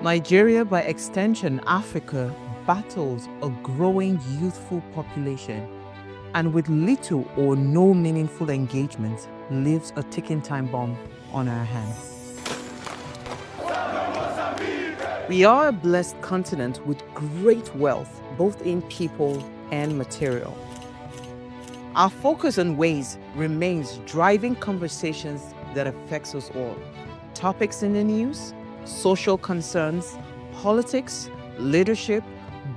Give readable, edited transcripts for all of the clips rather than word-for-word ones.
Nigeria, by extension Africa, battles a growing youthful population and with little or no meaningful engagement leaves a ticking time bomb on our hands. We are a blessed continent with great wealth, both in people and material. Our focus on ways remains driving conversations that affects us all. Topics in the news, social concerns, politics, leadership,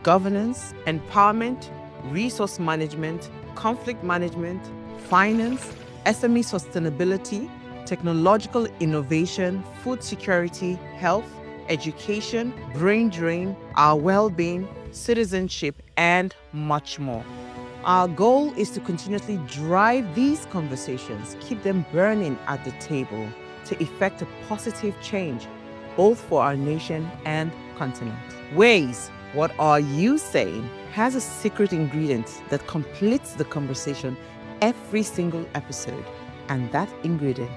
governance, empowerment, resource management, conflict management, finance, SME sustainability, technological innovation, food security, health, education, brain drain, our well-being, citizenship, and much more. Our goal is to continuously drive these conversations, keep them burning at the table to effect a positive change, both for our nation and continent. Ways, what are you saying, has a secret ingredient that completes the conversation every single episode, and that ingredient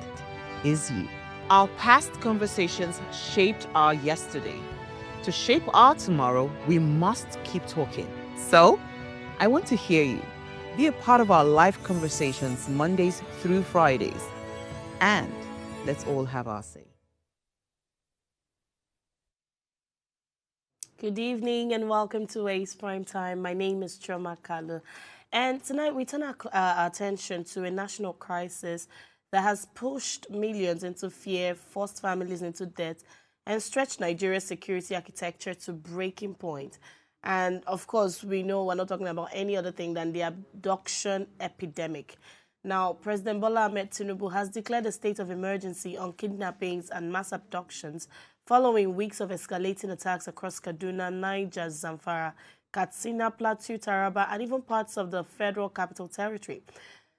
is you. Our past conversations shaped our yesterday. To shape our tomorrow, we must keep talking. So, I want to hear you. Be a part of our live conversations Mondays through Fridays. And let's all have our say. Good evening and welcome to Ace Primetime. My name is Choma Kalu. And tonight we turn our attention to a national crisis that has pushed millions into fear, forced families into debt, and stretched Nigeria's security architecture to breaking point. And of course, we know we're not talking about any other thing than the abduction epidemic. Now, President Bola Ahmed Tinubu has declared a state of emergency on kidnappings and mass abductions following weeks of escalating attacks across Kaduna, Niger, Zamfara, Katsina, Plateau, Taraba, and even parts of the Federal Capital Territory.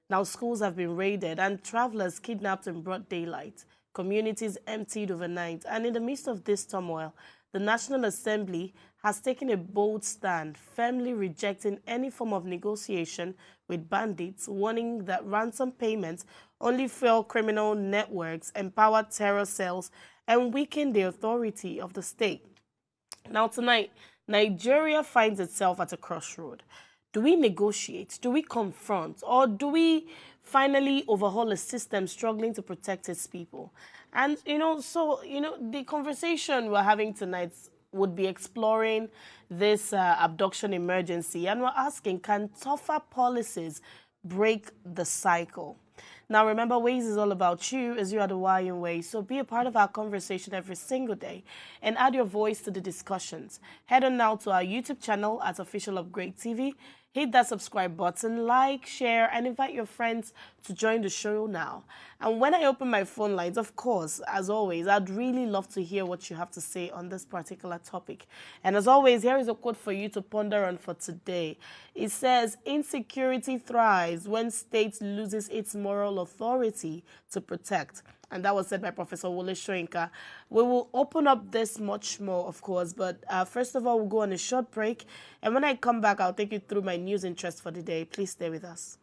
Now, schools have been raided and travelers kidnapped in broad daylight, communities emptied overnight. And in the midst of this turmoil, the National Assembly has taken a bold stand, firmly rejecting any form of negotiation with bandits, warning that ransom payments only fuel criminal networks, empower terror cells, and weaken the authority of the state. Now, tonight, Nigeria finds itself at a crossroad. Do we negotiate? Do we confront? Or do we finally overhaul a system struggling to protect its people? And, the conversation we're having tonight would be exploring this abduction emergency. And we're asking, can tougher policies break the cycle? Now, remember, Ways is all about you as you are the why in Ways. So be a part of our conversation every single day and add your voice to the discussions. Head on now to our YouTube channel at Official Upgrade TV. Hit that subscribe button, like, share, and invite your friends to join the show now. And when I open my phone lines, of course, as always, I'd really love to hear what you have to say on this particular topic. And as always, here is a quote for you to ponder on for today. It says, "Insecurity thrives when state loses its moral authority to protect." And that was said by Professor Wole Soyinka. We will open up this much more, of course, but first of all, we'll go on a short break. And when I come back, I'll take you through my news interest for the day. Please stay with us.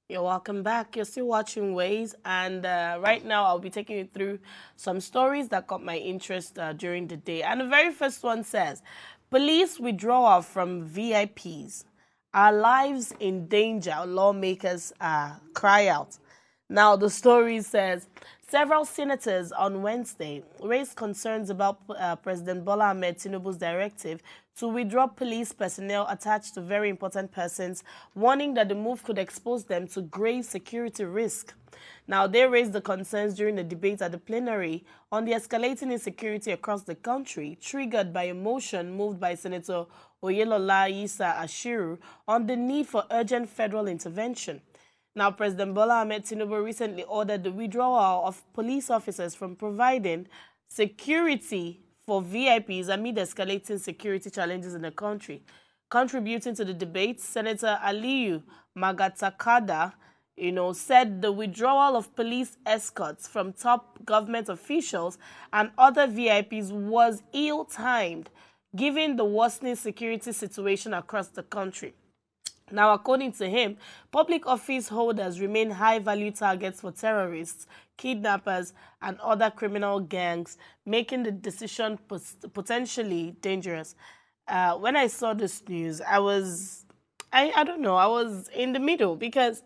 You're welcome back. You're still watching Ways, and right now I'll be taking you through some stories that caught my interest during the day. And the very first one says, police withdrawal from VIPs. Our lives in danger, lawmakers cry out. Now, the story says, several senators on Wednesday raised concerns about President Bola Ahmed Tinubu's directive to withdraw police personnel attached to very important persons, warning that the move could expose them to grave security risk. Now, they raised the concerns during the debate at the plenary on the escalating insecurity across the country, triggered by a motion moved by Senator Oyelola Isa Ashiru on the need for urgent federal intervention. Now, President Bola Ahmed Tinubu recently ordered the withdrawal of police officers from providing security for VIPs amid escalating security challenges in the country. Contributing to the debate, Senator Aliyu Magatakada, said the withdrawal of police escorts from top government officials and other VIPs was ill-timed, given the worsening security situation across the country. Now, according to him, public office holders remain high-value targets for terrorists, kidnappers, and other criminal gangs, making the decision potentially dangerous. When I saw this news, I don't know, I was in the middle because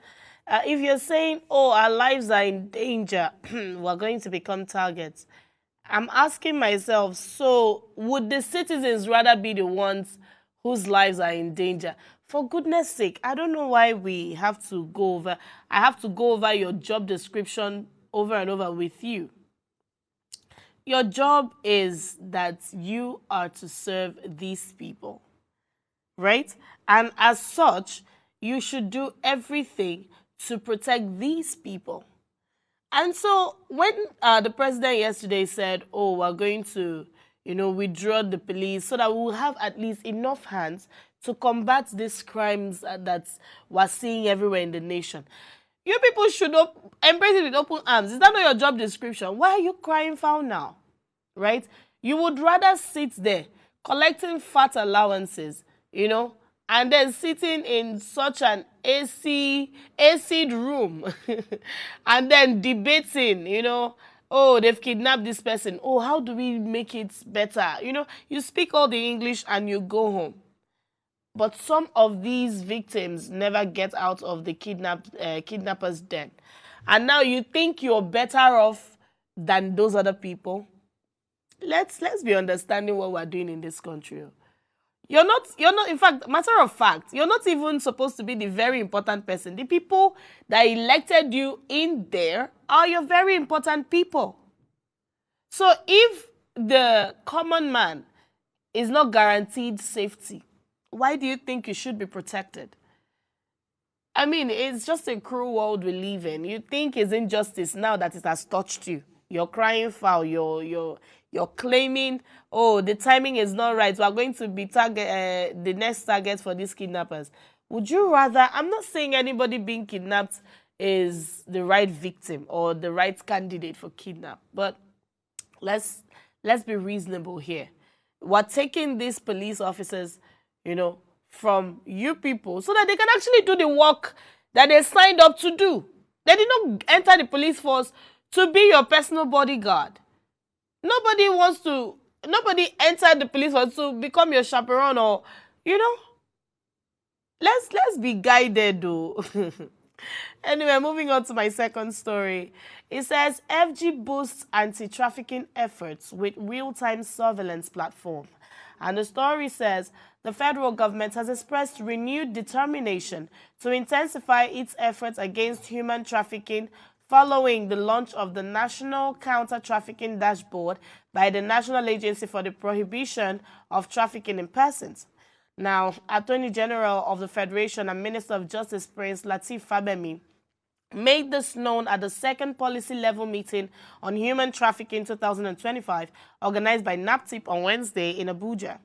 if you're saying, oh, our lives are in danger, we're going to become targets, I'm asking myself, so would the citizens rather be the ones whose lives are in danger? For goodness sake, I don't know why we have to go over, I have to go over your job description over and over with you. Your job is that you are to serve these people, right? And as such, you should do everything to protect these people. And so when the president yesterday said, oh, we're going to, withdraw the police so that we'll have at least enough hands to combat these crimes that we're seeing everywhere in the nation. You people should embrace it with open arms. Is that not your job description? Why are you crying foul now? Right? You would rather sit there collecting fat allowances, and then sitting in such an AC'd room and then debating, oh, they've kidnapped this person. Oh, how do we make it better? You speak all the English and you go home. But some of these victims never get out of the kidnappers' den. And now you think you're better off than those other people? Let's be understanding what we're doing in this country. You're not, in fact, matter of fact, you're not even supposed to be the very important person. The people that elected you in there are your very important people. So if the common man is not guaranteed safety, why do you think you should be protected? I mean, it's just a cruel world we live in. You think it's injustice now that it has touched you. You're crying foul. You're claiming, oh, the timing is not right. We are going to be the next target for these kidnappers. Would you rather? I'm not saying anybody being kidnapped is the right victim or the right candidate for kidnap, but let's be reasonable here. We're taking these police officers, from you people so that they can actually do the work that they signed up to do. They did not enter the police force to be your personal bodyguard. Nobody entered the police force to become your chaperone or, let's be guided though. Anyway, moving on to my second story. It says FG boosts anti-trafficking efforts with real-time surveillance platform. And the story says the federal government has expressed renewed determination to intensify its efforts against human trafficking following the launch of the National Counter-Trafficking Dashboard by the National Agency for the Prohibition of Trafficking in Persons. Now, Attorney General of the Federation and Minister of Justice Prince Lateef Fagbemi made this known at the second policy-level meeting on human trafficking 2025, organized by NAPTIP on Wednesday in Abuja.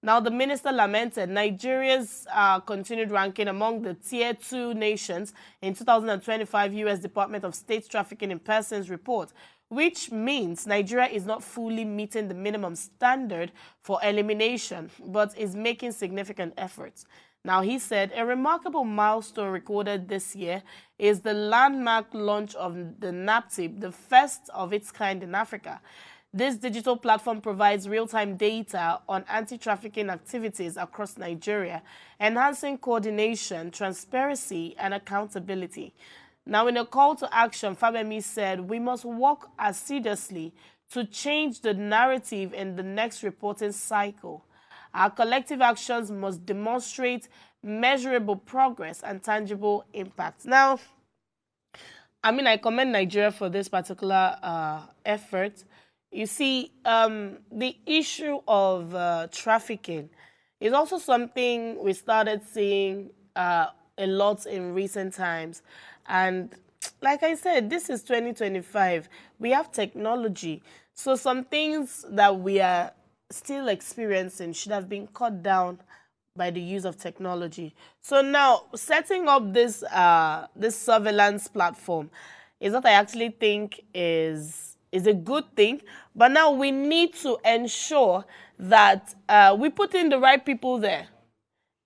Now, the minister lamented Nigeria's continued ranking among the Tier 2 nations in 2025 U.S. Department of State Trafficking in Persons report, which means Nigeria is not fully meeting the minimum standard for elimination, but is making significant efforts. Now, he said, a remarkable milestone recorded this year is the landmark launch of the NAPTIP, the first of its kind in Africa. This digital platform provides real-time data on anti-trafficking activities across Nigeria, enhancing coordination, transparency, and accountability. Now, in a call to action, Fagbemi said, we must work assiduously to change the narrative in the next reporting cycle. Our collective actions must demonstrate measurable progress and tangible impact. Now, I commend Nigeria for this particular effort. You see, the issue of trafficking is also something we started seeing a lot in recent times. And like I said, this is 2025. We have technology. So some things that we are still experiencing should have been cut down by the use of technology. So now, setting up this surveillance platform is what I actually think is is a good thing, but now we need to ensure that we put in the right people there.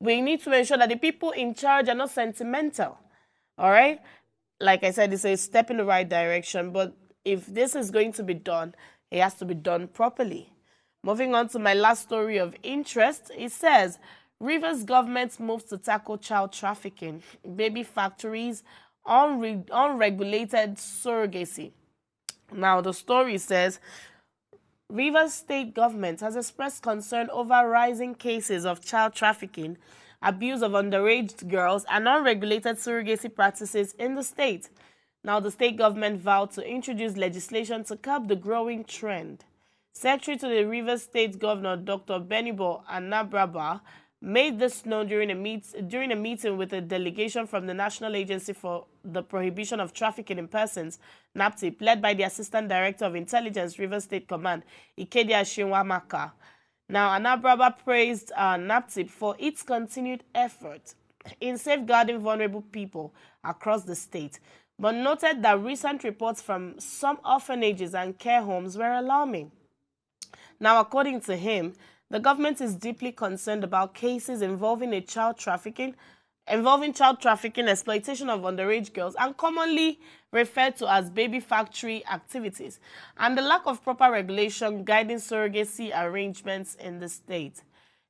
We need to ensure that the people in charge are not sentimental. All right? Like I said, it's a step in the right direction, but if this is going to be done, it has to be done properly. Moving on to my last story of interest, it says, Rivers government moves to tackle child trafficking, baby factories, unregulated surrogacy. Now, the story says, Rivers state government has expressed concern over rising cases of child trafficking, abuse of underage girls, and unregulated surrogacy practices in the state. Now, the state government vowed to introduce legislation to curb the growing trend. Secretary to the Rivers State Governor, Dr. Benibo Anabraba, made this known during a meeting with a delegation from the National Agency for the Prohibition of Trafficking in Persons, NAPTIP, led by the Assistant Director of Intelligence, Rivers State Command, Ikedia Shinwamaka. Now, Anabraba praised NAPTIP for its continued effort in safeguarding vulnerable people across the state, but noted that recent reports from some orphanages and care homes were alarming. Now, according to him, the government is deeply concerned about cases involving child trafficking, exploitation of underage girls, and commonly referred to as baby factory activities, and the lack of proper regulation guiding surrogacy arrangements in the state.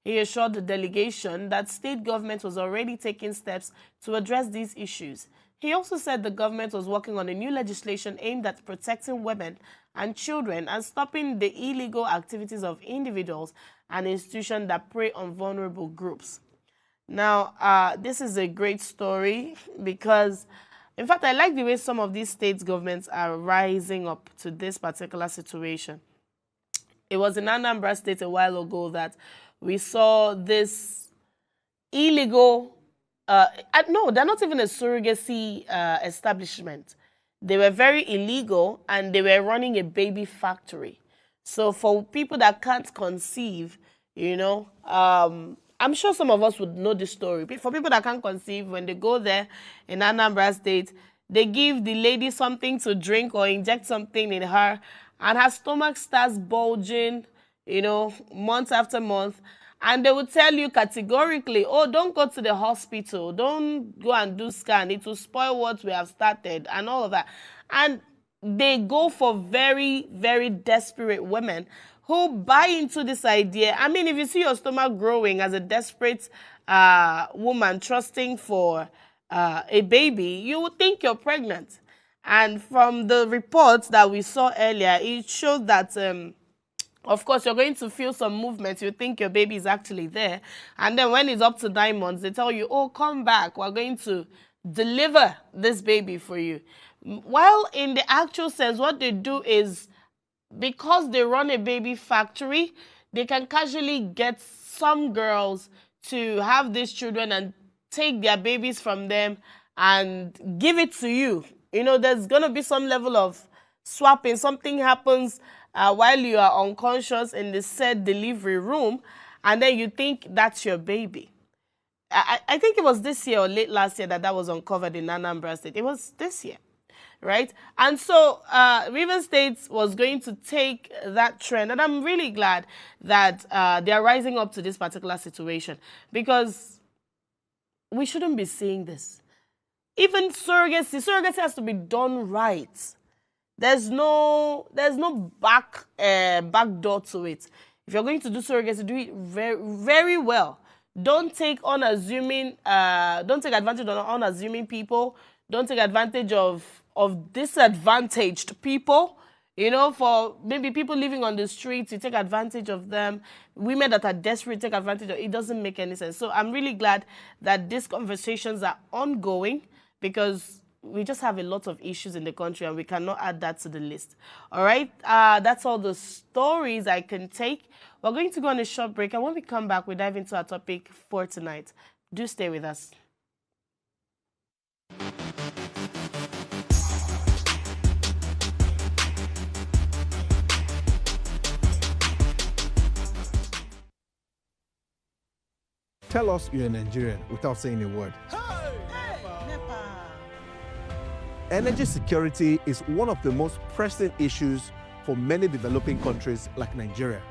He assured the delegation that state government was already taking steps to address these issues. He also said the government was working on a new legislation aimed at protecting women and children and stopping the illegal activities of individuals and institutions that prey on vulnerable groups. Now, this is a great story because, in fact, I like the way some of these state governments are rising up to this particular situation. It was in Anambra State a while ago that we saw this illegal, no, they're not even a surrogacy establishment. They were very illegal and they were running a baby factory. So for people that can't conceive, you know, I'm sure some of us would know this story. For people that can't conceive, when they go there in Anambra State, they give the lady something to drink or inject something in her, and her stomach starts bulging, you know, month after month. And they will tell you categorically, oh, don't go to the hospital. Don't go and do scan. It will spoil what we have started and all of that. And they go for very, very desperate women who buy into this idea. I mean, if you see your stomach growing as a desperate woman trusting for a baby, you would think you're pregnant. And from the reports that we saw earlier, it showed that, of course, you're going to feel some movement. You think your baby is actually there. And then when it's up to 9 months, they tell you, oh, come back. We're going to deliver this baby for you. While in the actual sense, what they do is, because they run a baby factory, they can casually get some girls to have these children and take their babies from them and give it to you. You know, there's going to be some level of swapping. Something happens while you are unconscious in the said delivery room, and then you think that's your baby. I think it was this year or late last year that was uncovered in Anambra State. It was this year, right? And so Rivers State was going to take that trend, and I'm really glad that they are rising up to this particular situation, because we shouldn't be seeing this. Even surrogacy has to be done right. There's no back door to it. If you're going to do surrogacy, do it very, very well. Don't take advantage of unassuming people. Don't take advantage of disadvantaged people. You know, for maybe people living on the streets, you take advantage of them. Women that are desperate, take advantage of it. It doesn't make any sense. So I'm really glad that these conversations are ongoing, because we just have a lot of issues in the country and we cannot add that to the list. All right, that's all the stories I can take. We're going to go on a short break, and when we come back, we dive into our topic for tonight. Do stay with us. Tell us you're a Nigerian without saying a word. Energy security is one of the most pressing issues for many developing countries like Nigeria.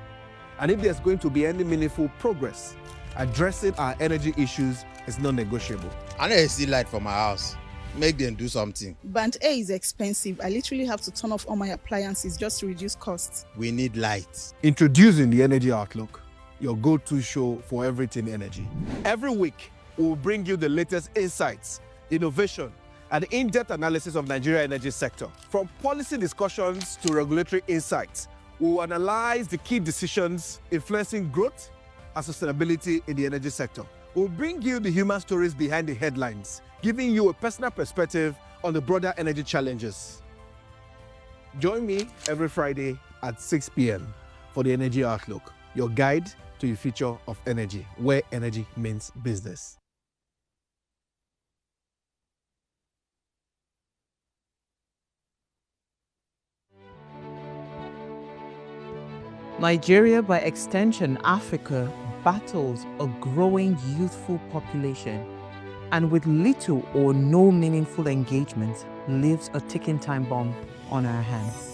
And if there's going to be any meaningful progress, addressing our energy issues is non-negotiable. I know see light for my house. Make them do something. Band A is expensive. I literally have to turn off all my appliances just to reduce costs. We need light. Introducing the Energy Outlook, your go-to show for everything energy. Every week, we'll bring you the latest insights, innovation, and in-depth analysis of Nigeria's energy sector. From policy discussions to regulatory insights, we'll analyze the key decisions influencing growth and sustainability in the energy sector. We'll bring you the human stories behind the headlines, giving you a personal perspective on the broader energy challenges. Join me every Friday at 6 p.m. for the Energy Outlook, your guide to the future of energy, where energy means business. Nigeria, by extension Africa, battles a growing youthful population and with little or no meaningful engagement leaves a ticking time bomb on our hands.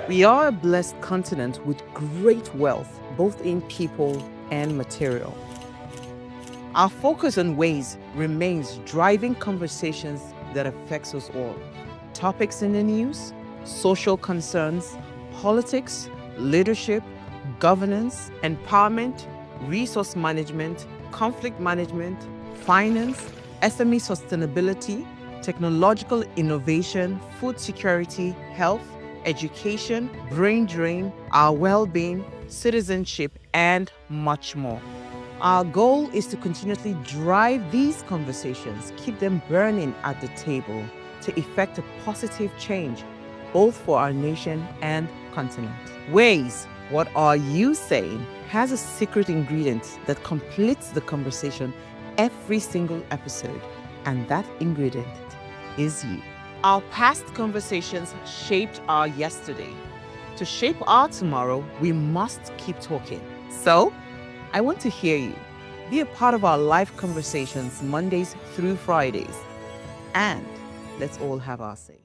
We are a blessed continent with great wealth, both in people and material. Our focus on ways remains driving conversations that affects us all. Topics in the news, social concerns, politics, leadership, governance, empowerment, resource management, conflict management, finance, SME sustainability, technological innovation, food security, health, education, brain drain, our well-being, citizenship, and much more. Our goal is to continuously drive these conversations, keep them burning at the table to effect a positive change, both for our nation and continent. Ways, what are you saying, has a secret ingredient that completes the conversation every single episode, and that ingredient is you. Our past conversations shaped our yesterday. To shape our tomorrow, we must keep talking. So, I want to hear you. Be a part of our live conversations Mondays through Fridays. And let's all have our say.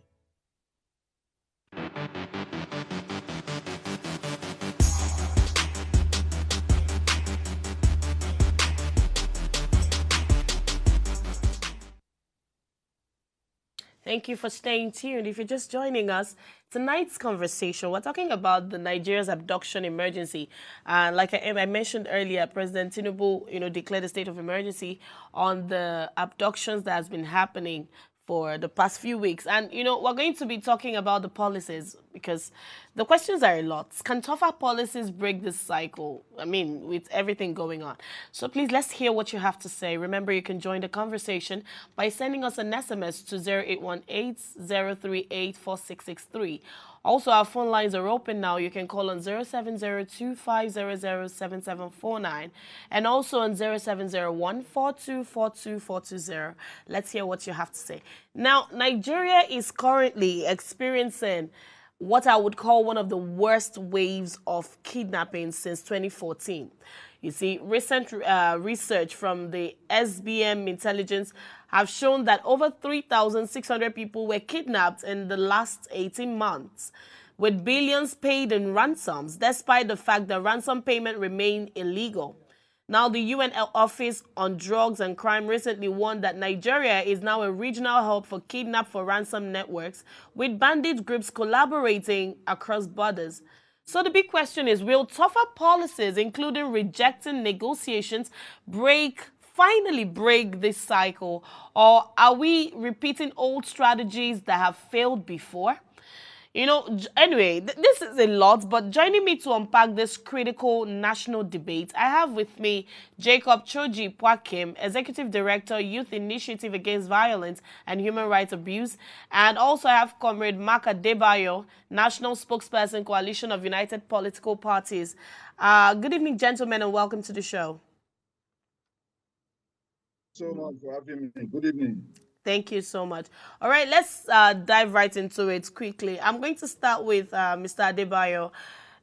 Thank you for staying tuned. If you're just joining us, tonight's conversation, we're talking about the Nigeria's abduction emergency. And like I mentioned earlier, President Tinubu, declared a state of emergency on the abductions that has been happening for the past few weeks. And, we're going to be talking about the policies because the questions are a lot. Can tougher policies break this cycle? I mean, with everything going on. So please, let's hear what you have to say. Remember, you can join the conversation by sending us an SMS to 0818-038-4663. Also, our phone lines are open now. You can call on 0702-500-7749 and also on 0701-4242-420. Let's hear what you have to say. Now, Nigeria is currently experiencing what I would call one of the worst waves of kidnapping since 2014. You see, recent research from the SBM intelligence have shown that over 3,600 people were kidnapped in the last 18 months, with billions paid in ransoms, despite the fact that ransom payment remained illegal. Now, the UN Office on Drugs and Crime recently warned that Nigeria is now a regional hub for kidnap for ransom networks, with bandit groups collaborating across borders. So the big question is, will tougher policies, including rejecting negotiations, finally break this cycle? Or are we repeating old strategies that have failed before? Anyway, this is a lot, but joining me to unpack this critical national debate, I have with me Jacob Choji Pwakim, Executive Director, Youth Initiative Against Violence and Human Rights Abuse, and also I have Comrade Mark Adebayo, National Spokesperson, Coalition of United Political Parties. Good evening, gentlemen, and welcome to the show. So much for having me. Good evening. Thank you so much. All right, let's dive right into it quickly. I'm going to start with Mr. Adebayo.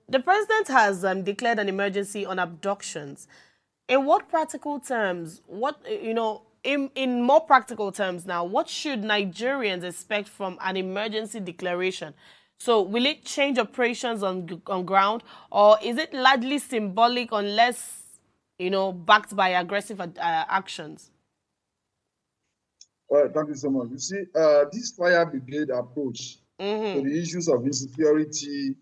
The president has declared an emergency on abductions. In what practical terms, in more practical terms now, what should Nigerians expect from an emergency declaration? So will it change operations on ground, or is it largely symbolic unless, backed by aggressive actions? All right, thank you so much. You see, this fire brigade approach to the issues of insecurity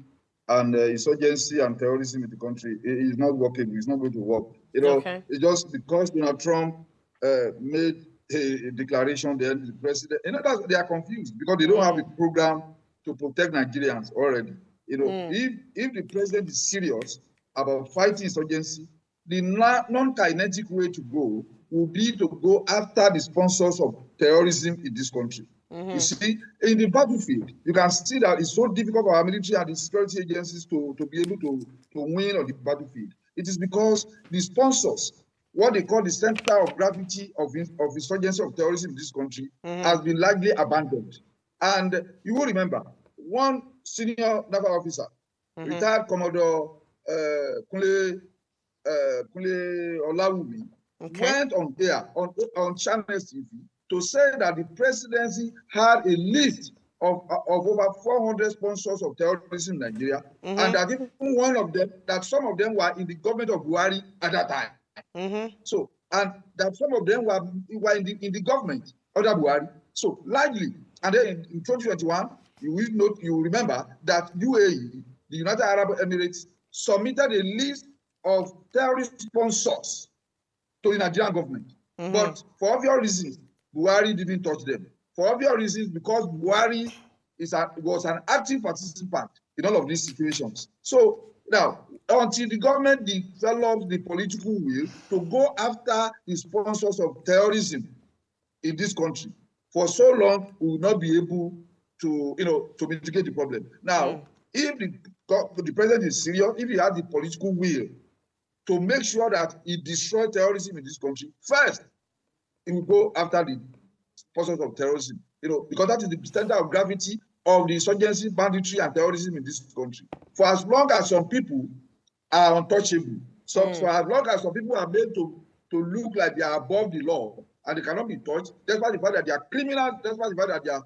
and insurgency and terrorism in the country is not working. It's not going to work. Okay. It's just because Donald Trump made a declaration, then the president, they are confused because they don't have a program to protect Nigerians already. If the president is serious about fighting insurgency, the non-kinetic way to go will be to go after the sponsors of terrorism in this country. You see, in the battlefield, you can see that it's so difficult for our military and the security agencies to be able to win on the battlefield. It is because the sponsors, what they call the center of gravity of insurgency of terrorism in this country, has been largely abandoned. And you will remember, one senior naval officer, retired Commodore Kunle Olawumi, went on air on Channel TV to say that the presidency had a list of over 400 sponsors of terrorism in Nigeria, and that even some of them were in the government of Buhari at that time. So, and that some of them were in the government under Buhari. So, largely, and then in 2021, you remember that UAE, the United Arab Emirates, submitted a list of terrorist sponsors to the Nigerian government. But for obvious reasons, Buhari didn't touch them. For obvious reasons, because Buhari was an active participant in all of these situations. So now, until the government develops the political will to go after the sponsors of terrorism in this country, for so long, we will not be able to, to mitigate the problem. Now, if the president is serious, if he has the political will to make sure that he destroys terrorism in this country, first, he will go after the sponsors of terrorism, because that is the center of gravity of the insurgency, banditry, and terrorism in this country. For as long as some people are untouchable, for as long as some people are made to look like they are above the law and they cannot be touched, despite the fact that they are criminals, despite the fact that they are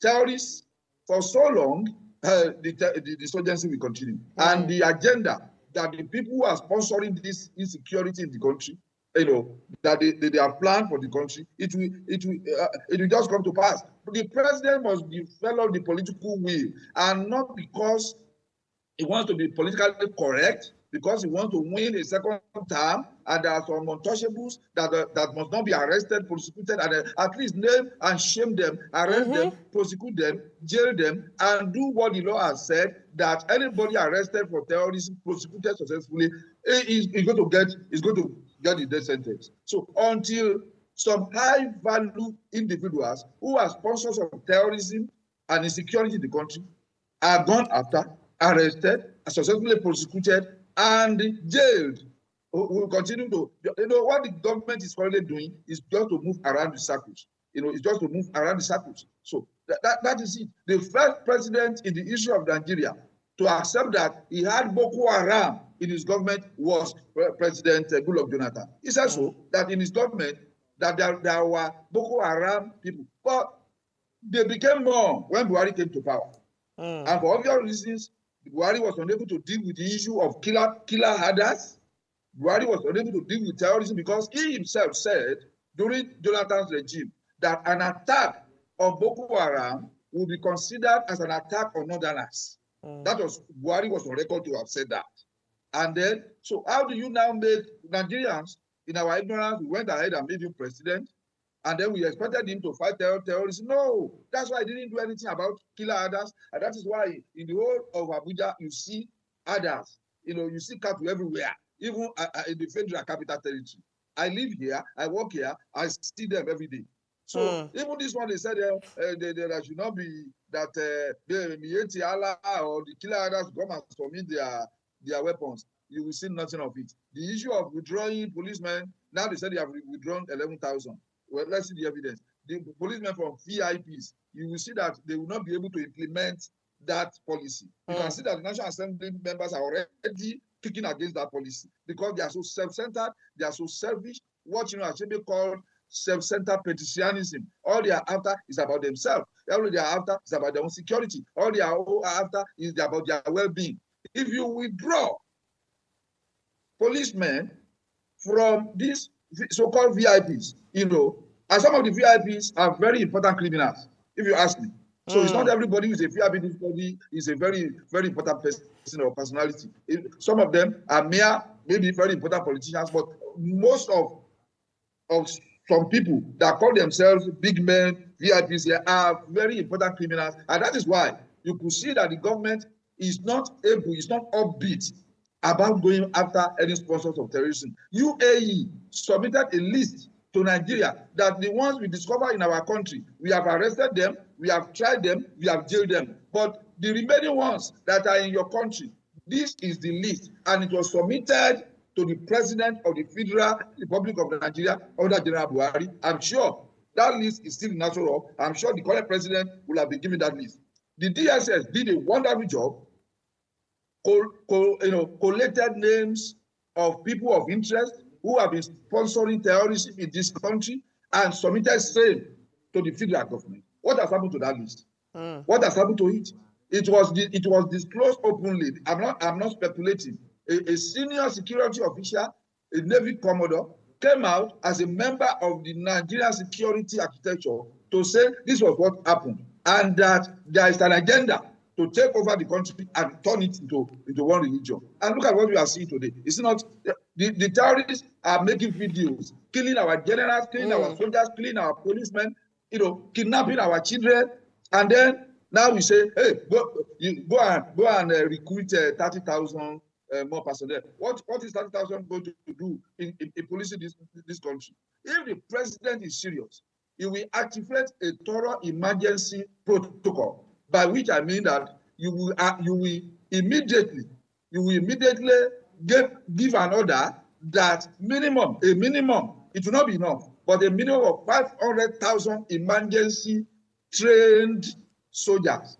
terrorists, for so long, the insurgency will continue. And the agenda that the people who are sponsoring this insecurity in the country, that they are planned for the country, it will just come to pass. But the president must develop the political will, and not because he wants to be politically correct, because he wants to win a second term, and there are some untouchables that must not be arrested, prosecuted, and at least name and shame them, arrest them, prosecute them, jail them, and do what the law has said, that anybody arrested for terrorism, prosecuted successfully, is going to get the death sentence. So until some high-value individuals who are sponsors of terrorism and insecurity in the country are gone after, arrested, successfully prosecuted, and jailed, will continue to, what the government is currently doing is just to move around the circles. It's just to move around the circles. So that is it. The first president in the history of Nigeria to accept that he had Boko Haram in his government was President Goodluck Jonathan. He said so, that in his government, that there were Boko Haram people. But they became more when Buhari came to power. And for obvious reasons, Buhari was unable to deal with the issue of killer herders. Buhari was unable to deal with terrorism because he himself said during Jonathan's regime that an attack on Boko Haram would be considered as an attack on Northerners. Buhari was on record to have said that. And then, so how do you now make Nigerians, in our ignorance, we went ahead and made him president, and then we expected him to fight terrorism? No, that's why he didn't do anything about killer herders, and that is why in the whole of Abuja, you see herders, you see cattle everywhere, even in the federal capital territory. I live here, I work here, I see them every day. So even this one, they said there should not be that the Mieti Allah or the killer herders come and submit their weapons. You will see nothing of it. The issue of withdrawing policemen, now they said they have withdrawn 11,000. Well, let's see the evidence. The policemen from VIPs, you will see that they will not be able to implement that policy. You can see that the National Assembly members are already picking against that policy because they are so self-centered, they are so selfish. What Achebe called self-centered patriotism. All they are after is about themselves. All they are after is about their own security. All they are after is about their well-being. If you withdraw policemen from these so-called VIPs, you know, and some of the VIPs are very important criminals, if you ask me. So it's not everybody who is a VIP in this body is a very, very important person or personality. Some of them are mere, maybe very important politicians, but most of some people that call themselves big men, VIPs here, are very important criminals. And that is why you could see that the government is not upbeat about going after any sponsors of terrorism. UAE submitted a list to Nigeria that the ones we discover in our country, we have arrested them, we have tried them, we have jailed them. But the remaining ones that are in your country, this is the list, and it was submitted to the President of the Federal Republic of Nigeria under General Buhari. I'm sure that list is still in natural. I'm sure the current president will have been given that list. The DSS did a wonderful job, collected names of people of interest who have been sponsoring terrorism in this country and submitted same to the federal government. What has happened to that list? What has happened to it? It was disclosed openly. I'm not speculating. A senior security official, a Navy Commodore, came out as a member of the Nigerian security architecture to say this was what happened, and that there is an agenda to take over the country and turn it into one religion. And look at what we are seeing today. It's not the terrorists are making videos, killing our generals, killing our soldiers, killing our policemen, kidnapping our children, and then now we say, hey, go and recruit 30,000 more personnel. What is 30,000 going to do in policing this country? If the president is serious, he will activate a thorough emergency protocol, by which I mean that you will immediately give an order that a minimum, it will not be enough, but a minimum of 500,000 emergency trained soldiers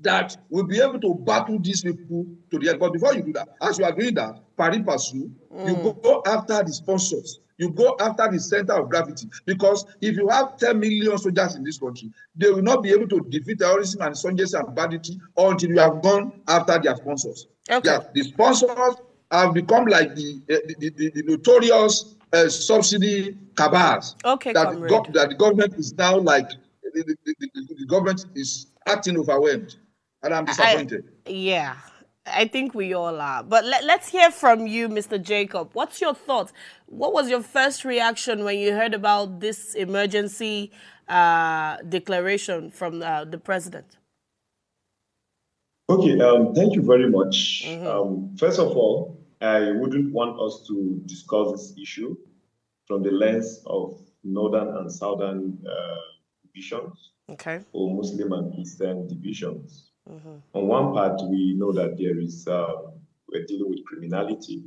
that will be able to battle these people to the end. But before you do that, as you are doing that, pari passu, you go after the sponsors. You go after the center of gravity. Because if you have 10 million soldiers in this country, they will not be able to defeat terrorism and insurgency and banditry until you have gone after their sponsors. Okay. Yeah, the sponsors have become like the notorious subsidy cabals. Okay, that the government is now like, the government is acting overwhelmed. And I'm disappointed. I think we all are. But let's hear from you, Mr. Jacob. What's your thoughts? What was your first reaction when you heard about this emergency declaration from the president? Okay, thank you very much. First of all, I wouldn't want us to discuss this issue from the lens of northern and southern divisions, or Muslim and Eastern divisions. On one part, we know that there is, we're dealing with criminality,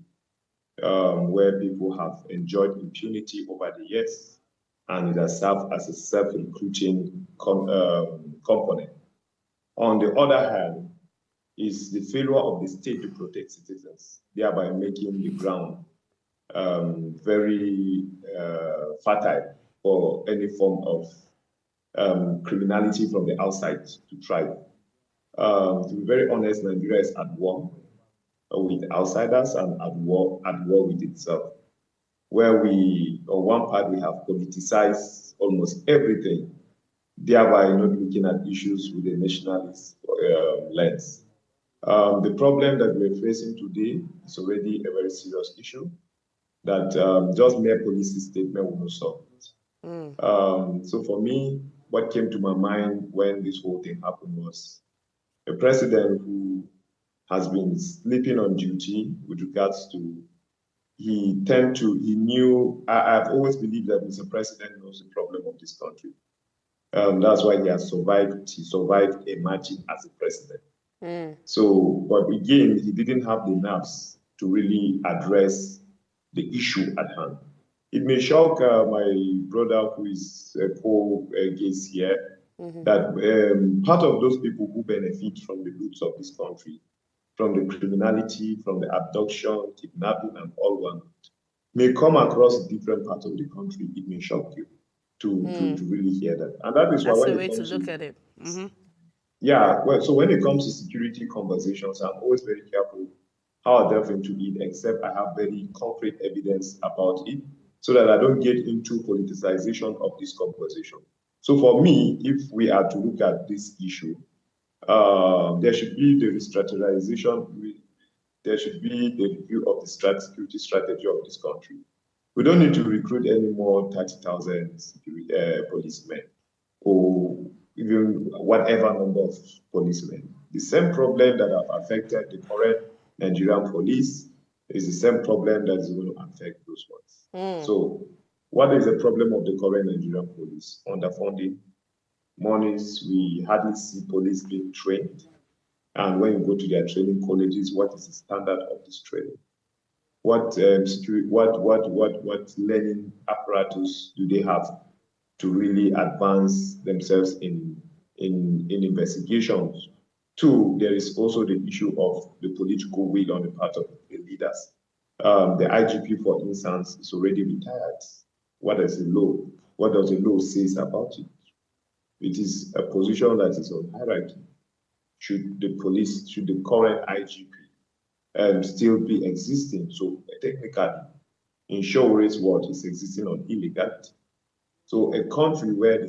where people have enjoyed impunity over the years, and it has served as a self-recruiting component. On the other hand, is the failure of the state to protect citizens, thereby making the ground very fertile for any form of criminality from the outside to thrive. To be very honest, Nigeria is at war with outsiders and at war with itself, where we, on one part, we have politicized almost everything, thereby not looking at issues with a nationalist lens. The problem that we're facing today is already a very serious issue that just mere policy statement will not solve it. So for me, what came to my mind when this whole thing happened was a president who has been sleeping on duty with regards to, I've always believed that Mr. President knows the problem of this country. That's why he survived emerging as a president. So, but again, he didn't have the nerves to really address the issue at hand. It may shock my brother who is a co-guest here, that part of those people who benefit from the roots of this country, from the criminality, from the abduction, kidnapping, and all one, may come across different parts of the country. It may shock you to really hear that. And that is why That's when a it way to comes look at it. Mm-hmm. Yeah, well, so when it comes to security conversations, I'm always very careful how I delve into it, except I have very concrete evidence about it so that I don't get into politicization of this conversation. So for me, if we are to look at this issue, there should be the restructuralization, there should be the review of the security strategy of this country. We don't need to recruit any more 30,000 policemen or even whatever number of policemen. The same problem that have affected the current Nigerian police is the same problem that is going to affect those ones. So what is the problem of the current Nigerian police? Underfunding. Monies, we hardly see police being trained. And when you go to their training colleges, what is the standard of this training? What learning apparatus do they have to really advance themselves in investigations? Two, there is also the issue of the political will on the part of the leaders. The IGP, for instance, is already retired. What does the law say about it? It is a position that is on hierarchy. Should the current IGP still be existing? So technically, in short words, what is existing on illegality? So a country where the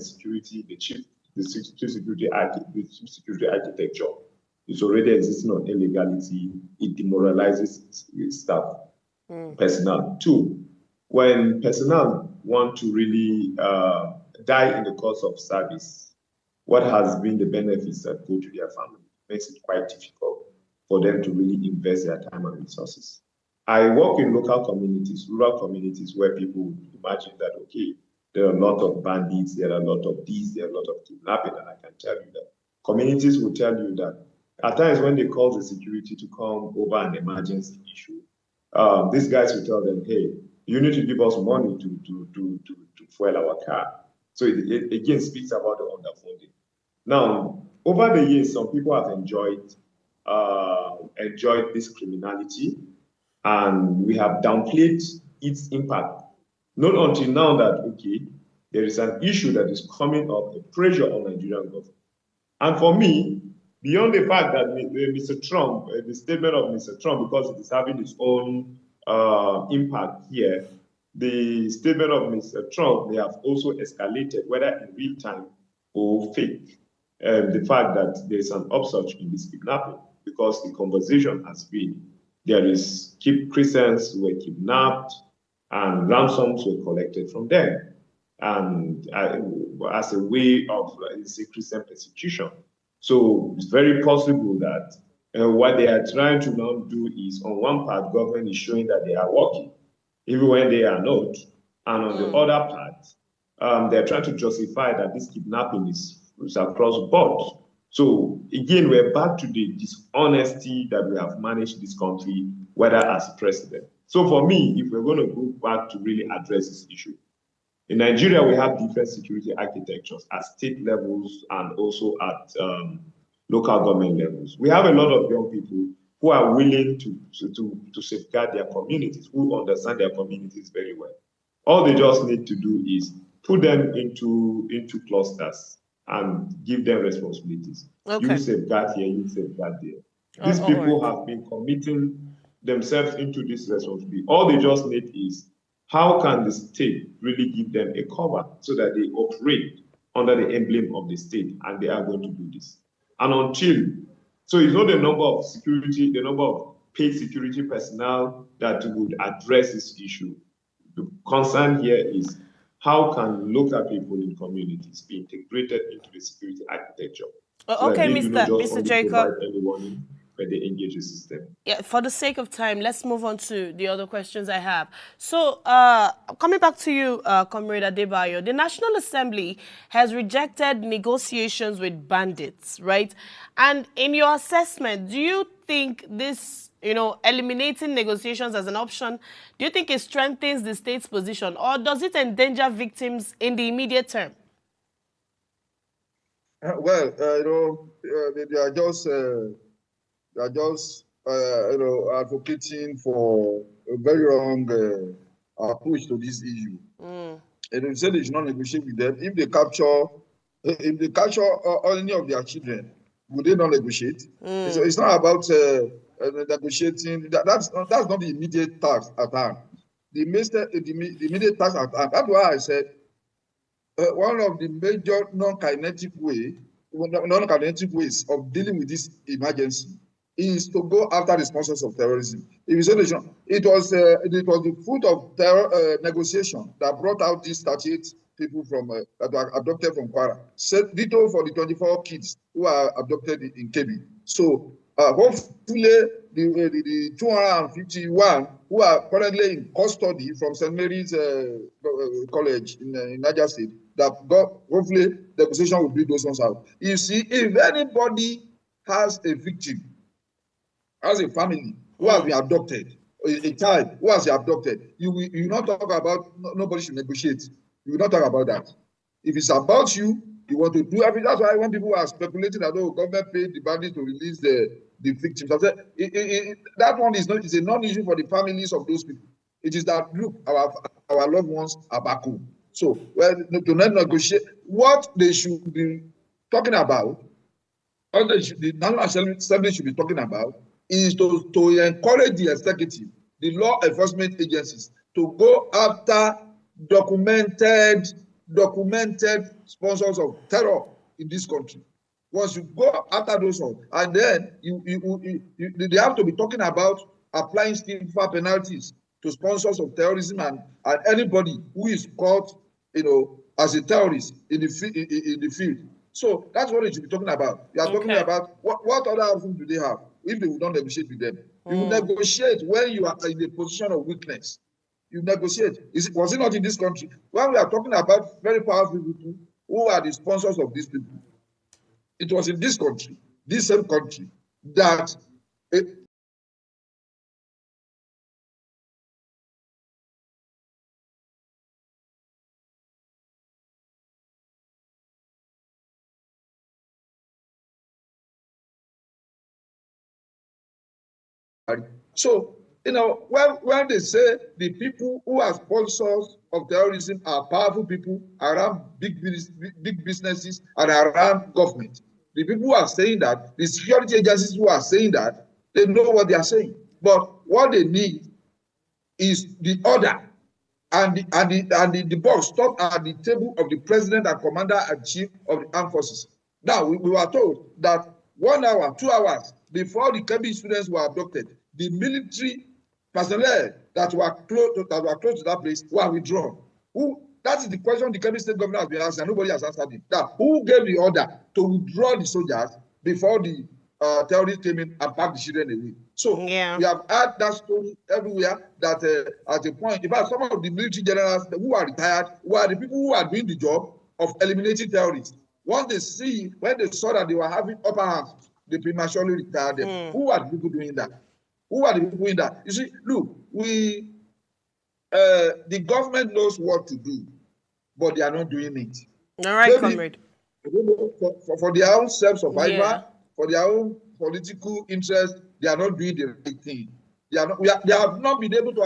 chief security architecture is already existing on illegality, it demoralizes its staff, personnel. Two, when personnel want to really die in the course of service, what has been the benefits that go to their family? It makes it quite difficult for them to really invest their time and resources. I work in local communities, rural communities, where people imagine that, okay, there are a lot of bandits, there are a lot of this, there are a lot of kidnapping, and I can tell you that communities will tell you that at times when they call the security to come over an emergency issue, these guys will tell them, hey, you need to give us money to fuel our car. So it again speaks about the underfunding. Now, over the years, some people have enjoyed this criminality, and we have downplayed its impact. Not until now that, okay, there is an issue that is coming up, a pressure on Nigerian government. And for me, beyond the fact that Mr. Trump, the statement of Mr. Trump, because it is having its own impact here, the statement of Mr. Trump may have also escalated, whether in real time or fake, the fact that there is an upsurge in this kidnapping, because the conversation has been Christians were kidnapped and ransoms were collected from them, and as a way of Christian persecution. So it's very possible that what they are trying to now do is, on one part, government is showing that they are working, even when they are not, and on the other part, they're trying to justify that this kidnapping is across board. So again, we're back to the dishonesty that we have managed this country, whether as president. So for me, if we're going to go back to really address this issue, in Nigeria, we have different security architectures at state levels and also at local government levels. We have a lot of young people who are willing to safeguard their communities, who understand their communities very well. All they just need to do is put them into clusters and give them responsibilities. Okay. You safeguard here, you safeguard there. These people have been committing themselves into this responsibility. All they just need is, how can the state really give them a cover so that they operate under the emblem of the state, and they are going to do this. And so it's not the number of paid security personnel that would address this issue. The concern here is, how can local people in communities be integrated into the security architecture? So okay, Mr. Jacob. When they engage the system. Yeah, for the sake of time, let's move on to the other questions I have. So, coming back to you, Comrade Adebayo, the National Assembly has rejected negotiations with bandits, right? And in your assessment, do you think this, eliminating negotiations as an option, do you think it strengthens the state's position, or does it endanger victims in the immediate term? Well, they are just advocating for a very wrong approach to this issue. And they say they should not negotiate with them. If they capture any of their children, would they not negotiate? So it's not about negotiating. That's not the immediate task at hand. The immediate task at hand. That's why I said one of the major non-kinetic ways of dealing with this emergency is to go after the sponsors of terrorism. If you say it was the fruit of negotiation that brought out these 38 people from that were abducted from Kwara. Ditto for the 24 kids who are abducted in Kebbi. So hopefully the 251 who are currently in custody from St. Mary's College in Niger State, that hopefully the negotiation will bring those ones out. You see, if anybody has a victim, has a family who has been abducted, a child who has been abducted, you will not talk about nobody should negotiate. You will not talk about that. If it's about you, you want to do everything. That's why when people are speculating that government paid the bandits to release the victims, I said, that one is a non-issue for the families of those people. It is that look, our loved ones are back home. So to not negotiate, what they should be talking about, what the National Assembly should be talking about, is to encourage the executive, the law enforcement agencies, to go after documented sponsors of terror in this country. Once you go after those ones, and then they have to be talking about applying stiffer penalties to sponsors of terrorism and anybody who is caught, as a terrorist in the field. So that's what they should be talking about. You are talking about what other options do they have if they would not negotiate with them. You negotiate when you are in a position of weakness. You negotiate. Was it not in this country? When we are talking about very powerful people who are the sponsors of these people, it was in this country, this same country, that so, when they say the people who are sponsors of terrorism are powerful people around big businesses and around government, the people who are saying that, the security agencies who are saying that, they know what they are saying. But what they need is the order and the box stopped at the table of the president and commander-in-chief of the armed forces. Now, we were told that 1 hour, 2 hours before the Kebbi students were abducted, the military personnel that were close to that place were withdrawn. That is the question the Kebbi state governor has been asking, and nobody has answered it. Now, who gave the order to withdraw the soldiers before the terrorists came in and packed the children away? So we have heard that story everywhere, that at a point, in fact, some of the military generals who are retired were the people who are doing the job of eliminating terrorists. When they saw that they were having upper hands, they prematurely retired them. Who are the people doing that? Who are the people doing that? You see, look, the government knows what to do, but they are not doing it. All right, comrade. For their own self-survival, for their own political interest, they are not doing the right thing. They have not been able to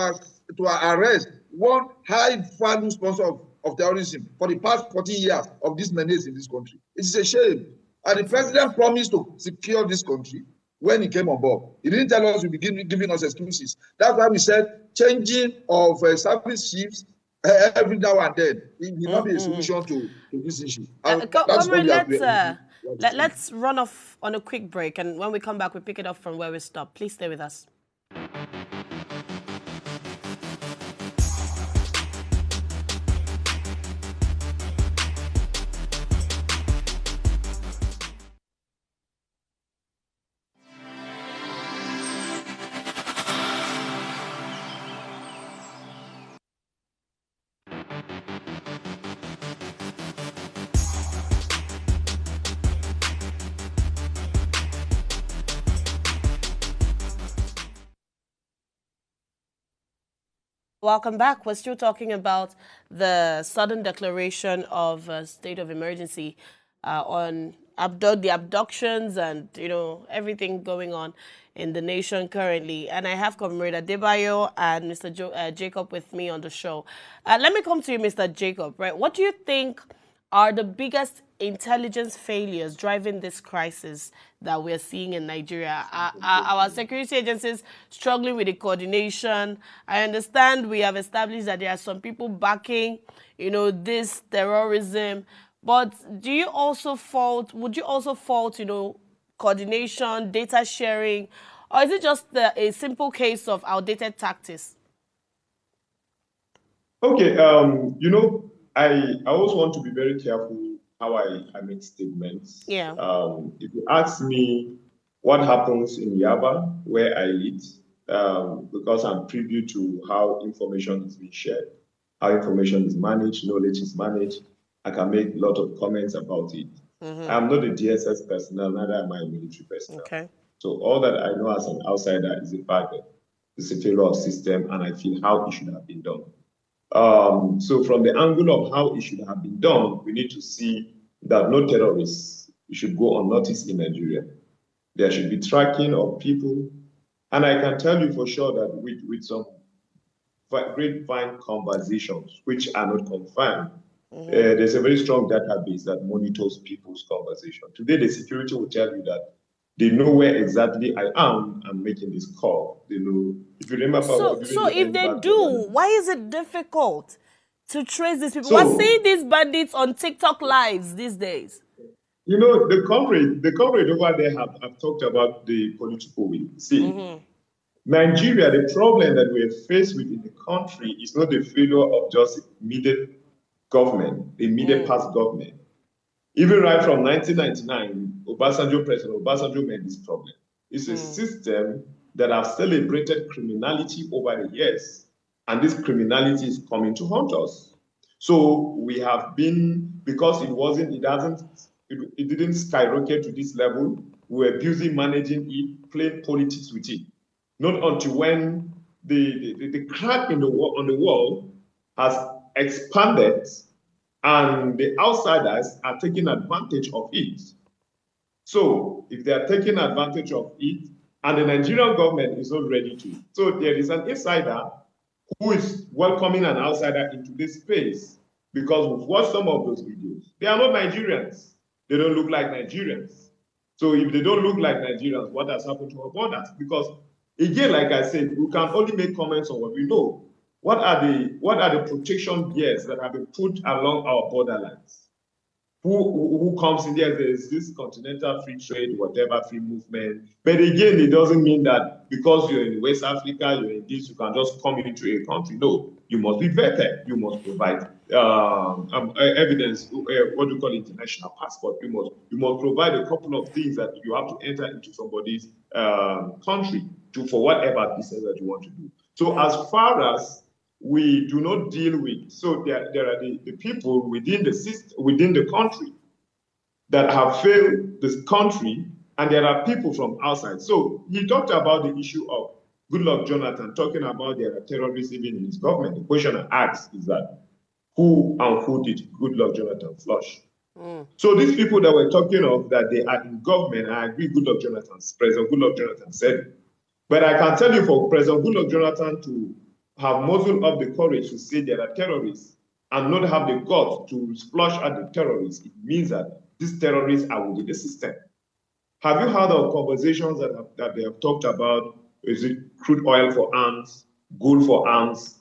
arrest one high-value sponsor of terrorism for the past 40 years of this menace in this country. It is a shame. And the president promised to secure this country when he came on board. He didn't tell us he would be giving us excuses. That's why we said changing of service chiefs every now and then it will not be a solution to this issue. Comrade, let's run off on a quick break, and when we come back, we pick it up from where we stopped. Please stay with us. Welcome back. We're still talking about the sudden declaration of a state of emergency on the abductions and, everything going on in the nation currently. And I have Comrade Adebayo and Mr. Jacob with me on the show. Let me come to you, Mr. Jacob, right? What do you think are the biggest intelligence failures driving this crisis that we're seeing in Nigeria? Are our security agencies struggling with the coordination? I understand we have established that there are some people backing, this terrorism. But would you also fault, coordination, data sharing, or is it just a simple case of outdated tactics? Okay, I always want to be very careful how I make statements. Yeah. If you ask me what happens in Yaba, where I lead, because I'm privy to how information is being shared, how information is managed, knowledge is managed, I can make a lot of comments about it. I'm not a DSS personnel, neither am I a military personnel. Okay. So all that I know as an outsider is the fact that it's a failure of system, and I feel how it should have been done. So from the angle of how it should have been done, we need to see that no terrorists should go unnoticed in Nigeria. There should be tracking of people. And I can tell you for sure that with some great fine conversations, which are not confirmed, there's a very strong database that monitors people's conversation. Today, the security will tell you that they know where exactly I am. I'm making this call. They know. If you remember, so if they do, why is it difficult to trace these people? We're seeing these bandits on TikTok lives these days. The comrade over there have talked about the political will. See, Nigeria, the problem that we're faced with in the country is not the failure of just immediate government, immediate past government. Even right from 1999, President Obasanjo made this problem. It's a system that has celebrated criminality over the years, and this criminality is coming to haunt us. So we have been, because it didn't skyrocket to this level, we were busy managing it, playing politics with it. Not until when the crack on the wall has expanded and the outsiders are taking advantage of it. So if they are taking advantage of it and the Nigerian government is not ready to, so there is an insider who is welcoming an outsider into this space, because we've watched some of those videos. They are not Nigerians. They don't look like Nigerians. So if they don't look like Nigerians, what has happened to our borders? Because again, like I said, we can only make comments on what we know. What are the protection gears that have been put along our borderlines? Who comes in there? There is this continental free trade, whatever, free movement. But again, it doesn't mean that because you're in West Africa, you're in this, you can just come into a country. No, you must be vetted. You must provide evidence, what do you call international passport. You must provide a couple of things that you have to enter into somebody's country for whatever business that you want to do. So as far as we do not deal with, so there are the people within the system, within the country that have failed this country, and there are people from outside. So he talked about the issue of Goodluck Jonathan, talking about there are terrorists even in his government. The question I ask is that who did Goodluck Jonathan flush? So these people that we're talking of, that they are in government, I agree, President Goodluck Jonathan said it. But I can tell you, for President Goodluck Jonathan to have muzzled up the courage to say there are terrorists and not have the guts to flush at the terrorists, it means that these terrorists are within the system. Have you heard of conversations that they have talked about? Is it crude oil for arms, gold for arms?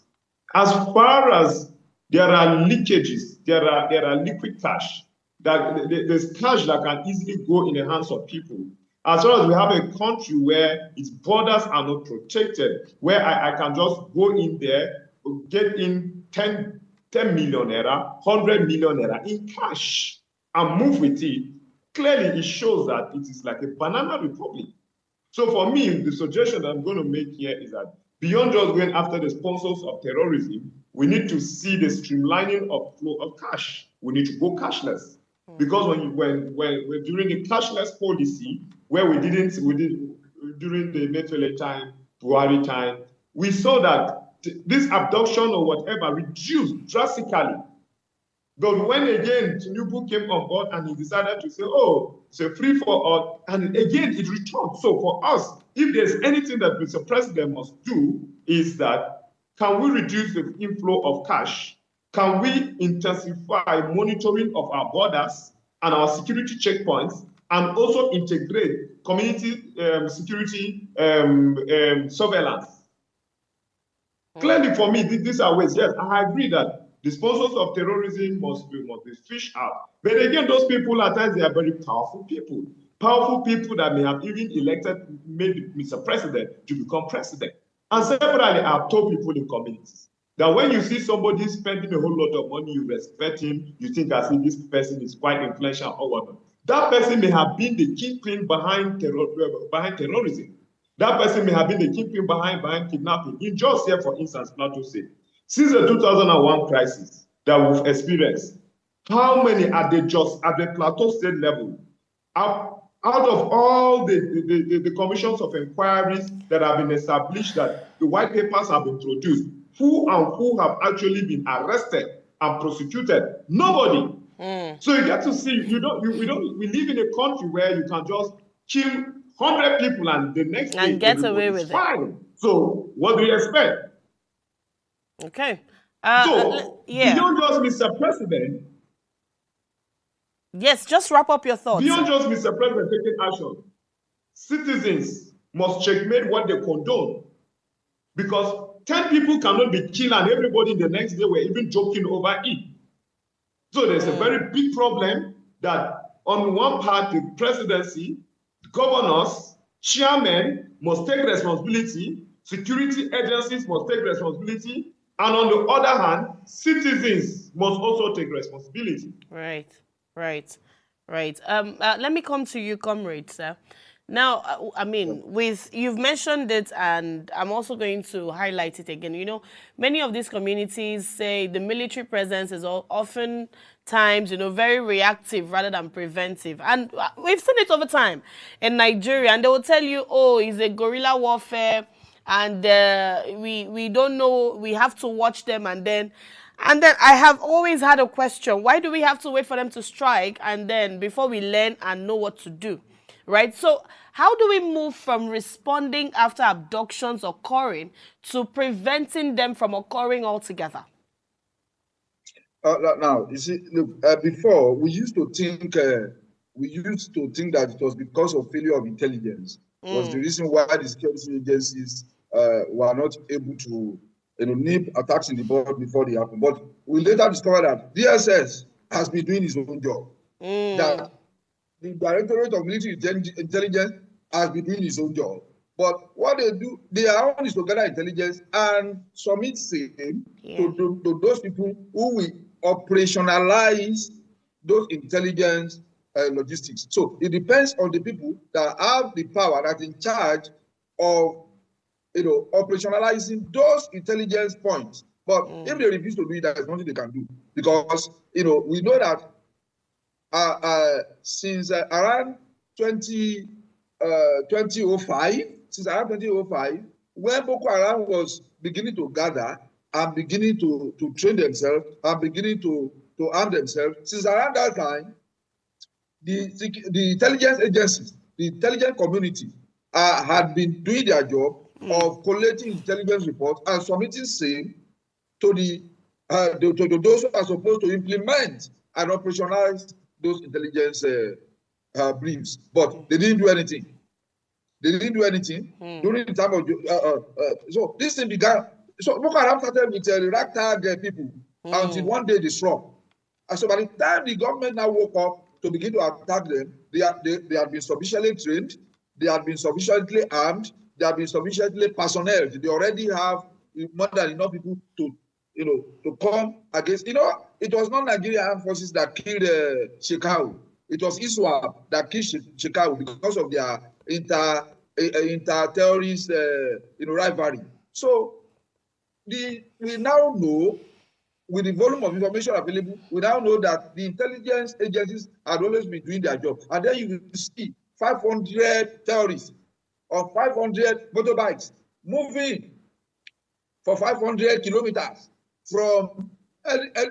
As far as there are leakages, there are liquid cash. There's cash that can easily go in the hands of people. As well as we have a country where its borders are not protected, where I can just go in there, get in 10 million naira, 100 million naira in cash and move with it. Clearly, it shows that it is like a banana republic. So for me, the suggestion that I'm going to make here is that beyond just going after the sponsors of terrorism, we need to see the streamlining of flow of cash. We need to go cashless. Because when during the cashless policy, where we did during the Metwele time, Buhari time, we saw that this abduction or whatever reduced drastically. But when again Tinubu came on board and he decided to say, oh, it's a free for all, and again it returned. So for us, if there's anything that Mr. President must do, is that can we reduce the inflow of cash? Can we intensify monitoring of our borders and our security checkpoints, and also integrate community security surveillance? Clearly, for me, these are ways. Yes, I agree that the sponsors of terrorism must be fished out. But again, those people at times they are very powerful people that may have even made Mr. President to become president. And separately, I've told people in communities that when you see somebody spending a whole lot of money, you respect him, you think as if this person is quite influential or whatnot. That person may have been the kingpin behind terrorism. That person may have been the kingpin behind kidnapping. In just here, for instance, Plateau State, since the 2001 crisis that we've experienced, how many at the Plateau State level, out of all the commissions of inquiries that have been established, that the white papers have been produced, who have actually been arrested and prosecuted? Nobody. So you get to see, we live in a country where you can just kill 100 people and the next day get away with it. Fine. So what do you expect? Okay. Beyond just Mr. President. Yes, just wrap up your thoughts. Beyond just Mr. President taking action, citizens must checkmate what they condone. Because 10 people cannot be killed and everybody the next day were even joking over it. So there's a very big problem that on one part, the presidency, governors, chairmen must take responsibility, security agencies must take responsibility, and on the other hand, citizens must also take responsibility. Right. Let me come to you, comrade, sir. Now, I mean, you've mentioned it, and I'm also going to highlight it again. You know, many of these communities say the military presence is often times, very reactive rather than preventive. And we've seen it over time in Nigeria, and they will tell you, oh, it's a guerrilla warfare, and we don't know, we have to watch them, and then I have always had a question, why do we have to wait for them to strike and then before we learn and know what to do? Right? So how do we move from responding after abductions occurring to preventing them from occurring altogether? Now, you see, look, before we used to think that it was because of failure of intelligence was the reason why the security agencies were not able to nip attacks in the board before they happen. But we later discovered that DSS has been doing its own job. That the Directorate of Military Intelligence has been doing its own job. But what they do, their own is to gather intelligence and submit same to those people who will operationalize those intelligence logistics. So it depends on the people that have the power, that in charge of operationalizing those intelligence points. But if they refuse to do it, there is nothing they can do, because we know that since around 2005, when Boko Haram was beginning to gather and beginning to train themselves and beginning to arm themselves, since around that time, the intelligence agencies, the intelligence community had been doing their job of collating intelligence reports and submitting same to those who are supposed to implement and operationalize those intelligence briefs. But they didn't do anything. During the time of so this thing began. So Boko Haram started with ragtag people until one day they struck. And so by the time the government now woke up to begin to attack them, they had been sufficiently trained, they had been sufficiently armed, they have been sufficiently personnel. They already have more than enough people to come against. It was not Nigerian armed forces that killed Shekau. It was ISWAP that killed Shekau because of their inter-terrorist rivalry. So we now know, with the volume of information available, we now know that the intelligence agencies had always been doing their job. And then you will see 500 terrorists or 500 motorbikes moving for 500 kilometers from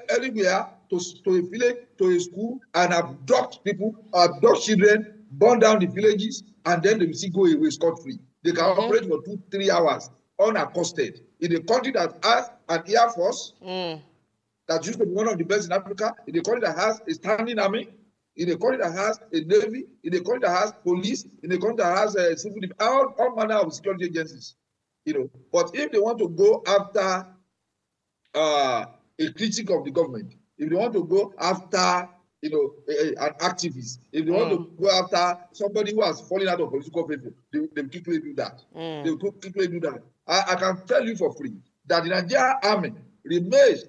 anywhere to a village, to a school, and abduct people, abduct children, burn down the villages, and then they will still go away scot-free. They can operate for 2-3 hours unaccosted in a country that has an air force that used to be one of the best in Africa, in a country that has a standing army, in a country that has a navy, in a country that has police, in a country that has civil defense, all manner of security agencies. But if they want to go after a critic of the government, if they want to go after an activist, if they want to go after somebody who has fallen out of political favor, they quickly do that. They will quickly do that. I can tell you for free that the Nigerian army remains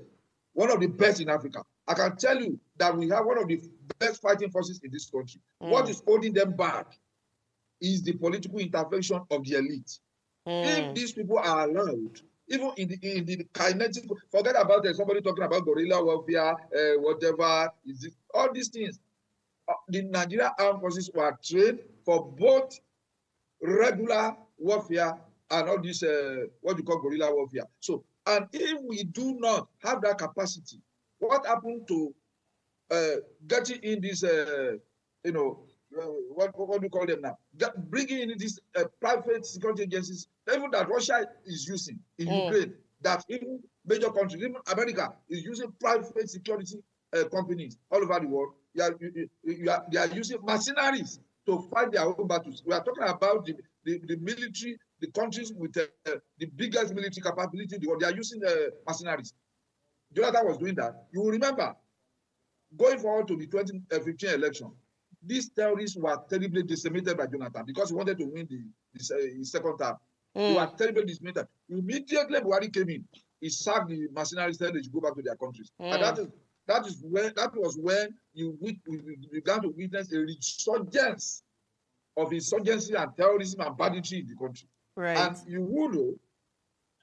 one of the best in Africa. I can tell you that we have one of the best fighting forces in this country. What is holding them back is the political intervention of the elite. If these people are allowed, even in the kinetic, forget about somebody talking about guerrilla warfare, whatever, all these things. The Nigerian armed forces were trained for both regular warfare and all this, what you call guerrilla warfare. So, and if we do not have that capacity, what happened to getting in this, what do you call them now? Bringing in these private security agencies, even that Russia is using in Ukraine, that even major countries, even America, is using private security companies all over the world. They are using mercenaries to fight their own battles. We are talking about the military, the countries with the biggest military capability in the world. They are using mercenaries. Jonathan was doing that. You will remember, going forward to the 2015 election, these terrorists were terribly decimated by Jonathan because he wanted to win the second term. They were terribly decimated. Immediately Buhari came in, he sacked the mercenaries, said they should go back to their countries. And that was when you began to witness a resurgence of insurgency and terrorism and banditry in the country. Right. And you will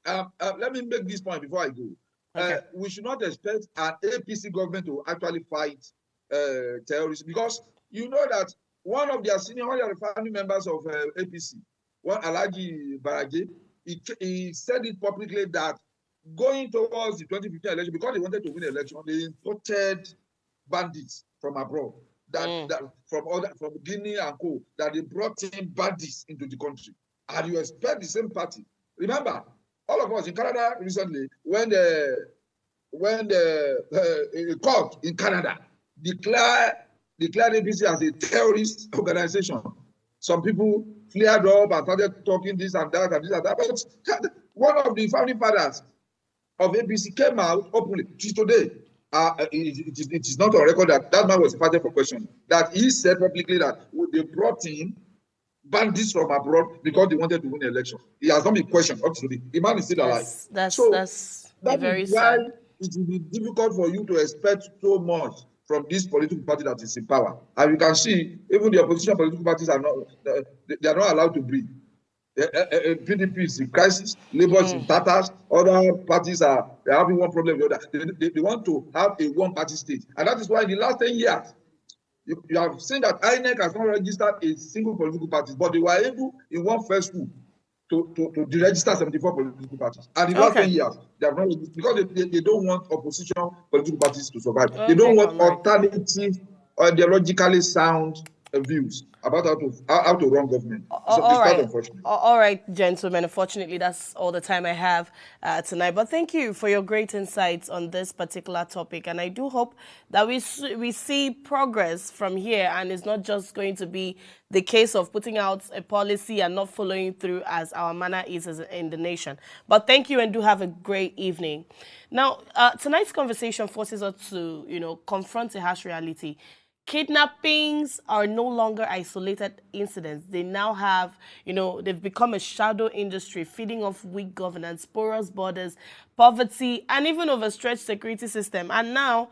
know, let me make this point before I go. Okay. We should not expect an APC government to actually fight terrorism, because you know that one of their family members of APC, one Alhaji Barage, he said it publicly that going towards the 2015 election, because they wanted to win the election, they imported bandits from abroad, from Guinea and co, that they brought in bandits into the country. And you expect the same party. Remember, all of us in Canada recently, when the court in Canada declared APC as a terrorist organization, some people flared up and started talking this and that and this and that. But one of the founding fathers of APC came out openly, just today. It is not on record that man was invited for question. That he said publicly that they brought in bandits from abroad because they wanted to win the election. He has not been questioned up to today. The man is still alive. That's very is why sad. It will be difficult for you to expect so much from this political party that is in power. And you can see, even the opposition political parties are not, they are not allowed to breathe. PDP is in crisis, Labour is in tatters, other parties are having one problem with the other. They want to have a one-party state. And that is why in the last 10 years, you have seen that INEC has not registered a single political party, but they were able, in one first swoop, to deregister 74 political parties. And in the last 10 years, they have not registered, because they don't want opposition political parties to survive. They don't want alternative, ideologically sound views about how to run government. So all right. Unfortunate. All right, gentlemen. Unfortunately, that's all the time I have tonight. But thank you for your great insights on this particular topic. And I do hope that we see progress from here, and it's not just going to be the case of putting out a policy and not following through as our manner is in the nation. But thank you, and do have a great evening. Now, tonight's conversation forces us to, confront a harsh reality. Kidnappings are no longer isolated incidents. They now have, they've become a shadow industry, feeding off weak governance, porous borders, poverty, and even overstretched security system. And now,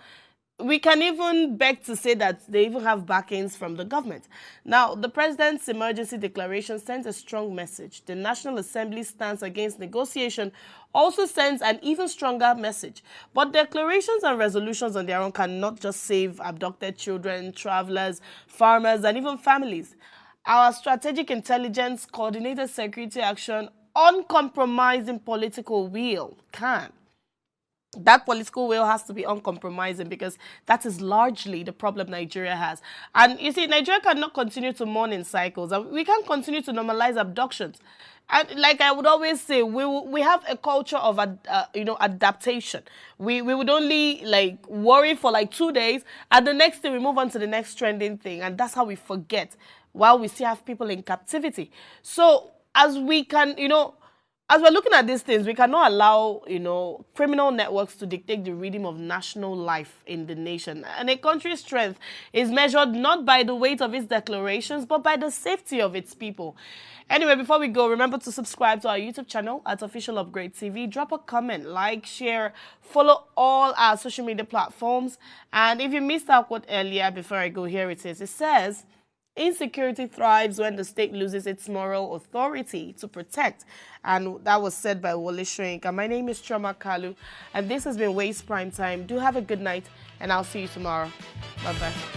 we can even beg to say that they even have backings from the government. Now, the president's emergency declaration sends a strong message. The National Assembly's stance against negotiation also sends an even stronger message. But declarations and resolutions on their own cannot just save abducted children, travelers, farmers, and even families. Our strategic intelligence, coordinated security action, uncompromising political will can. that political will has to be uncompromising, because that is largely the problem Nigeria has. And you see, Nigeria cannot continue to mourn in cycles. And we can't continue to normalize abductions. And like I would always say, we have a culture of adaptation. We would only like worry for like 2 days, and the next day we move on to the next trending thing, and that's how we forget, while we still have people in captivity. So as we can, as we're looking at these things, we cannot allow, criminal networks to dictate the rhythm of national life in the nation. And a country's strength is measured not by the weight of its declarations, but by the safety of its people. Anyway, before we go, remember to subscribe to our YouTube channel at Official Upgrade TV. Drop a comment, like, share, follow all our social media platforms. And if you missed our quote earlier, before I go, here it is. It says, insecurity thrives when the state loses its moral authority to protect. And that was said by Wole Soyinka. My name is Chioma Kalu, and this has been Ways Prime Time. Do have a good night, and I'll see you tomorrow. Bye-bye.